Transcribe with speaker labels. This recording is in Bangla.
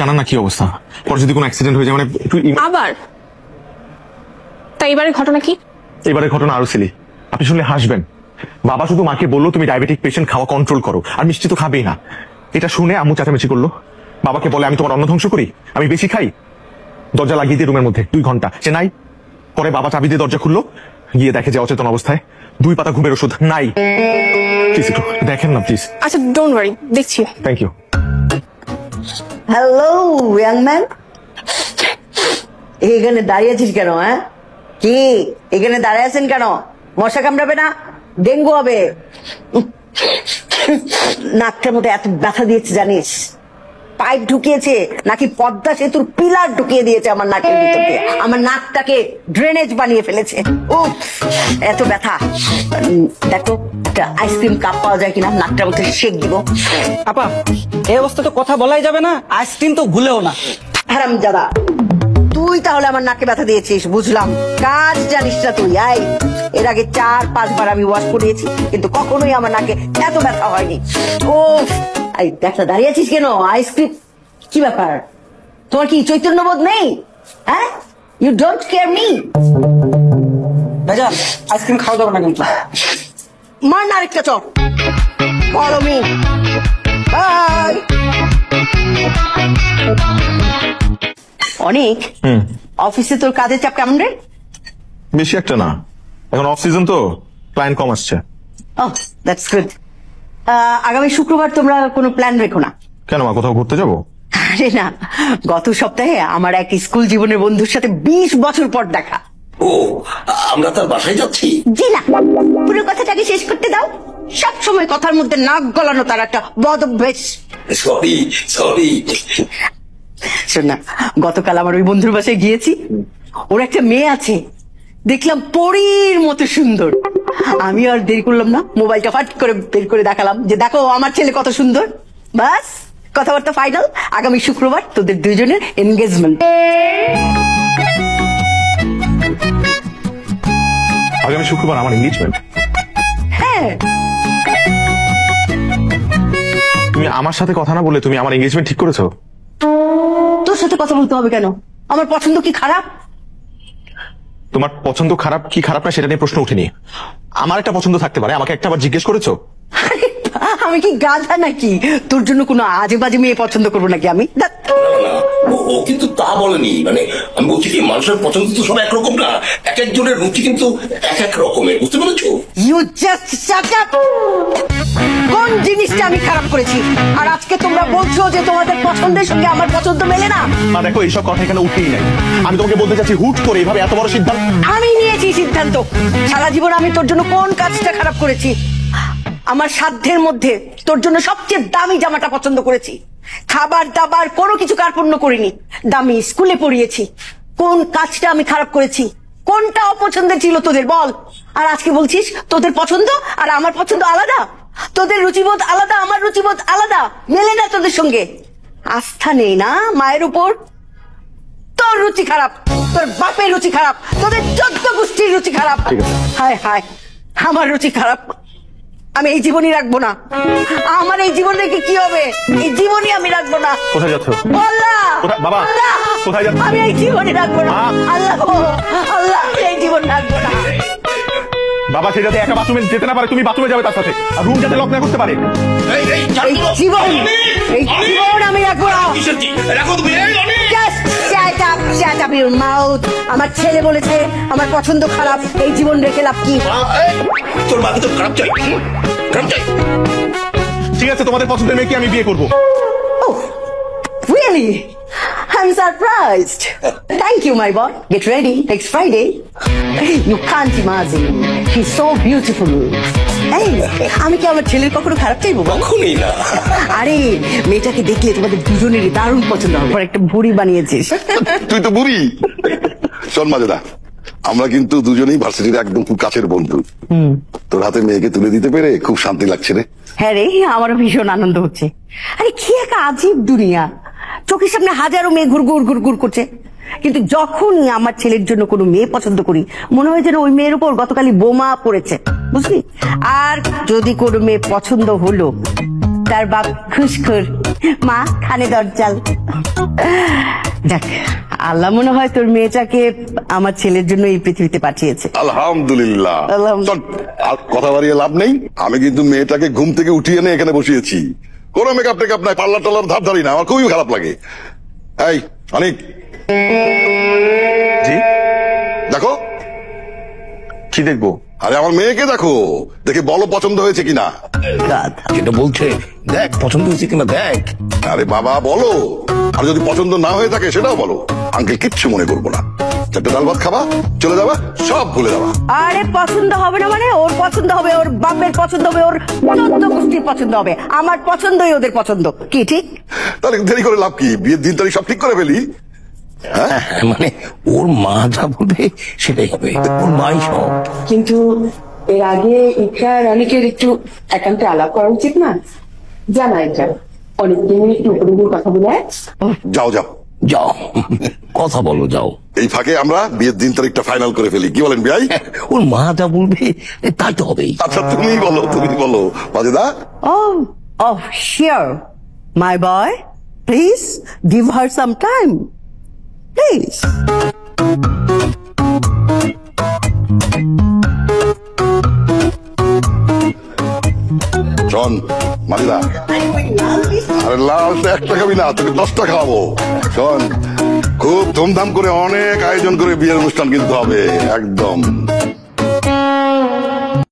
Speaker 1: জানান না কি অবস্থা, পরে যদি কোনো অ্যাক্সিডেন্ট হয়ে যায় মানে একটু
Speaker 2: আবার। তাই এবারে ঘটনা কি?
Speaker 1: এবারে ঘটনা আরো সিলি, আপনি শুনলে হাসবেন। বাবা শুধু মাকে বললো তুমি ডায়াবেটিক পেশেন্ট, খাওয়া কন্ট্রোল করো, আর মিষ্টি তো খাবেই না। এটা শুনে আম্মু চেঁচামেচি করলো। বাবাকে বলে আমি তোমার অন্ন ধ্বংস করি, আমি বেশি খাই। দরজা লাগিয়ে দিয়ে রুমের মধ্যে 2 ঘন্টা সে নাই। পরে বাবা চাবি দিয়ে দরজা খুললো, গিয়ে দেখে যে অচেতন অবস্থায়, 2 পাতা ঘুমের ওষুধ নাই। প্লিজ একটু দেখেন না প্লিজ।
Speaker 2: আচ্ছা ডোন্ট ওয়ারি, দেখছি।
Speaker 1: Thank you.
Speaker 3: Hello young man, এখানে দাঁড়িয়ে আছিস কেন? হ্যাঁ কি এখানে দাঁড়িয়ে আছেন কেন? মশা কামড়াবে না? ডেঙ্গু হবে। নাকটার মধ্যে এত ব্যথা দিয়েছে জানিস? পাইপ ঢুকিয়েছে নাকি পদ্মা সেতুর পিলার ঢুকিয়ে দিয়েছে আমার নাকের ভিতর দিয়ে, আমার নাকটাকে ড্রেনেজ বানিয়ে ফেলেছে। ও এত ব্যথা। দেখো একটা আইসক্রিম কাপ পাওয়া যায় কিনা, নাকটার মধ্যে শেক দিব।
Speaker 4: আপা এই অবস্থা তো কথা বলাই যাবে না, আইসক্রিম তো ভুলেও না।
Speaker 3: হারামজাদা, তুই তাহলে আমার নাকে ব্যথা দিয়েছিস, বুঝলাম। কাজ জানিস না তুই। আই এর আগে 4-5 বার আমি ওয়াশ করিয়েছি, কিন্তু কখনোই আমার নাকে এত ব্যথা হয়নি। ও এই ব্যথা দাঁড়িয়ে আছিস কেন? আইসক্রিম কি ব্যাপার? তোমার কি চৈতন্যবোধ নেই? হ্যাঁ, ইউ ডোন্ট কেয়ার মি।
Speaker 4: ভাইজান আইসক্রিম খাওয়া যাবে না কিন্তু।
Speaker 3: মার না আরেকটা চপ। Follow me. বাই। অনেক অফিসে তোর কাজের চাপ কেমন রে?
Speaker 1: বেশি একটা না, এখন অফ সিজন তো, ক্লায়েন্ট কম আসছে।
Speaker 3: ওহ দ্যাটস গুড। আগামী শুক্রবার তোমরা কোনো প্ল্যান রেখো না?
Speaker 1: কেন মা, কোথাও ঘুরতে যাবো?
Speaker 3: আরে না, গত সপ্তাহে আমার এক স্কুল জীবনের বন্ধুর সাথে 20 বছর পর দেখা।
Speaker 5: ও আমরা তার বাসায় যাচ্ছি?
Speaker 3: জি না, পুরো কথাটাকে শেষ করতে দাও। সব সময় কথার মধ্যে নাক গলানো তার একটা বদ অভ্যেস।
Speaker 5: Sorry sorry.
Speaker 3: শোন না, গতকাল আমার ওই বন্ধুর বাসায় গিয়েছি, ওর একটা মেয়ে আছে, দেখলাম পরীর মতো সুন্দর। আমি আর দেরি করলাম না, মোবাইলটা ফাট করে বের করে দেখালাম যে দেখো আমার ছেলে কত সুন্দর। বাস কথাবার্তা ফাইনাল, আগামী শুক্রবার তোদের 2 জনের এনগেজমেন্ট।
Speaker 1: আগামী শুক্রবার আমার এনগেজমেন্ট?
Speaker 3: হ্যাঁ।
Speaker 1: তুমি আমার সাথে কথা না বলে তুমি আমার এনগেজমেন্ট ঠিক করেছো?
Speaker 3: তোর সাথে কথা বলতে হবে কেন? আমার পছন্দ কি খারাপ?
Speaker 1: তোমার পছন্দ খারাপ কি খারাপ না সেটা নিয়ে প্রশ্ন উঠেনি। আমার একটা পছন্দ থাকতে পারে, আমাকে একটা বার জিজ্ঞেস করেছো?
Speaker 3: আমি কি গাধা নাকি তোর জন্য কোনো আজে বাজে মেয়ে পছন্দ করবো নাকি আমি?
Speaker 5: ও কিন্তু তা বলেনি, মানে আমি বলছি কি মানুষের পছন্দ তো সব একরকম না, এক একজনের রুচি কিন্তু এক এক রকমের, বুঝতে পেরেছো?
Speaker 3: You just shut up. কোন জিনিসটা আমি খারাপ করেছি আর আজকে তোমরা বলছো যে তোমাদের পছন্দের সঙ্গে আমার পছন্দ মেলে না?
Speaker 1: না দেখো, এইসব কথা এখানে উঠেই নাই। আমি তোমাকে বলতে চাচ্ছি হুট করে এইভাবে এত বড় সিদ্ধান্ত।
Speaker 3: আমি নিয়েছি সিদ্ধান্ত। সারা জীবন আমি তোর জন্য কোন কাজটা খারাপ করেছি? আমার সাধ্যের মধ্যে তোর জন্য সবচেয়ে দামি জামাটা পছন্দ করেছি। খাবার দাবার কোনো কিছু কার্পণ্য করিনি, দামি স্কুলে পড়িয়েছি। কোন কাজটা আমি খারাপ করেছি? কোনটা অপছন্দের ছিল তোদের বল? আর আজকে বলছিস তোদের পছন্দ আর আমার পছন্দ আলাদা, তোদের রুচিবোধ আলাদা আমার রুচিবোধ আলাদা, মেলে না তোদের সঙ্গে। আস্থা নেই না মায়ের উপর? তোর রুচি খারাপ, তোর বাপের রুচি খারাপ, তোদের 14 গোষ্ঠীর রুচি খারাপ। হায় হায়, আমার রুচি খারাপ, আমি এই জীবনই রাখবো না। আমার এই জীবন রেখে কি হবে? এই জীবনই আমি রাখবো না।
Speaker 1: কোথায় যাচ্ছ?
Speaker 3: আল্লাহ
Speaker 1: বাবা কোথায় যাচ্ছ?
Speaker 3: আমি এই জীবনই রাখবো না। আল্লাহ আল্লাহ, আমি এই জীবন রাখবো না।
Speaker 1: বাবা সে যাতে একা বাথরুমে যেতে না পারে, তুমি বাথরুমে যাবে তার সাথে, আর রুম যাতে লক না করতে পারে।
Speaker 3: এই জীবন আমি রাখবো না। Just shut up, shut up your mouth. আমার ছেলে বলেছে আমার পছন্দ খারাপ, এই জীবন রেখে লাভ কি?
Speaker 5: তোর বাকি তো খারাপ চাই, খারাপ চাই।
Speaker 1: ঠিক আছে, তোমাদের পছন্দের মেয়েকে আমি বিয়ে করবো।
Speaker 3: Oh, really? I'm surprised. Thank you, my boy. Get ready next Friday. You can't imagine. She's so beautiful. এই, আমি কি আমার ছেলের কখনো খারাপ চাইবো?
Speaker 5: কখনই না।
Speaker 3: আরে মেয়েটাকে দেখলে তোমাদের দুজনেরই দারুণ পছন্দ হবে। একটা বুড়ি বানিয়েছিস।
Speaker 6: তুই তো বুড়ি। শোন মাজেদা, আমরা কিন্তু দুজনেই ভার্সিটির একদম খুব কাছের বন্ধু। তোর হাতে মেয়েকে তুলে দিতে পেরে খুব শান্তি লাগছে রে।
Speaker 3: হ্যাঁ রে, আমারও ভীষণ আনন্দ হচ্ছে। আরে কি এক আজীব দুনিয়া, চোখের সামনে হাজারো মেয়ে ঘুরঘুর ঘুরঘুর করছে, কিন্তু যখনই আমার ছেলের জন্য কোনো মেয়ে পছন্দ করি মনে হয় যেন ওই মেয়ের উপর গতকালই বোমা পড়েছে, বুঝলি? আর যদি কোনো মেয়ে পছন্দ হলো তার বাপ খুশখুর, মা খানে দরজাল। দেখ, আল্লাহ মনে হয় তোর মেয়েটাকে আমার ছেলের জন্য এই পৃথিবীতে পাঠিয়েছে।
Speaker 6: আলহামদুলিল্লাহ।
Speaker 3: আলহামদুলিল্লাহ।
Speaker 6: চল, আর কথা বাড়িয়ে লাভ নেই। আমি কিন্তু মেয়েটাকে ঘুম থেকে উঠিয়ে এনে এখানে বসিয়েছি। কোনো মেকআপ টেকআপ নাই, পার্লার টার্লার ধার ধারি না, আমার খুবই খারাপ লাগে। এই অনেক
Speaker 1: জি,
Speaker 6: দেখো,
Speaker 1: কি দেখবো?
Speaker 6: আরে আমার মেয়েকে দেখো, দেখে বলো পছন্দ হয়েছে কিনা।
Speaker 5: যেটা বলছে দেখ পছন্দ হয়েছে কিনা দেখ।
Speaker 6: আরে বাবা বলো, আর যদি পছন্দ না হয়ে থাকে সেটাও বলো। আঙ্কেল কিচ্ছু মনে করবো না। চারটে ডাল ভাত খাবা, চলে যাবা, সব ভুলে যাবা।
Speaker 3: আরে পছন্দ হবে না মানে? ওর পছন্দ হবে, ওর বাপের পছন্দ হবে, ওর 14 গোষ্ঠীর পছন্দ হবে। আমার পছন্দই ওদের পছন্দ। কি ঠিক?
Speaker 6: তাহলে দেরি করে লাভ কি? বিয়ের দিন তারিখ সব ঠিক করে ফেলি।
Speaker 5: হ্যাঁ, মানে ওর মা যা বলবে সেটাই হবে, ওর মাই সব।
Speaker 7: কিন্তু এর আগে ইকরা আর অনেকের একটু একান্তে আলাপ করা উচিত না? জানা এটা অনেকদিন একটু উপরে গিয়ে কথা বলে আয়।
Speaker 6: যাও যাও
Speaker 5: যাও, কথা বলো, যাও।
Speaker 6: এই ফাঁকে আমরা বিয়ের দিন তারিখটা ফাইনাল করে ফেলি, কি বলেন বিয়াই?
Speaker 5: ওর মা যা বলবে তাই তো হবেই।
Speaker 6: আচ্ছা তুমি বলো, তুমি বলো Majeda.
Speaker 3: Oh, sure. My boy, please give her some time. Please.
Speaker 6: শোন মাজেদা, আরে লাল তো একটা খাবি না, তোকে 10টা খাওয়াবো। শোন, খুব ধুমধাম করে অনেক আয়োজন করে বিয়ের অনুষ্ঠান কিন্তু হবে একদম।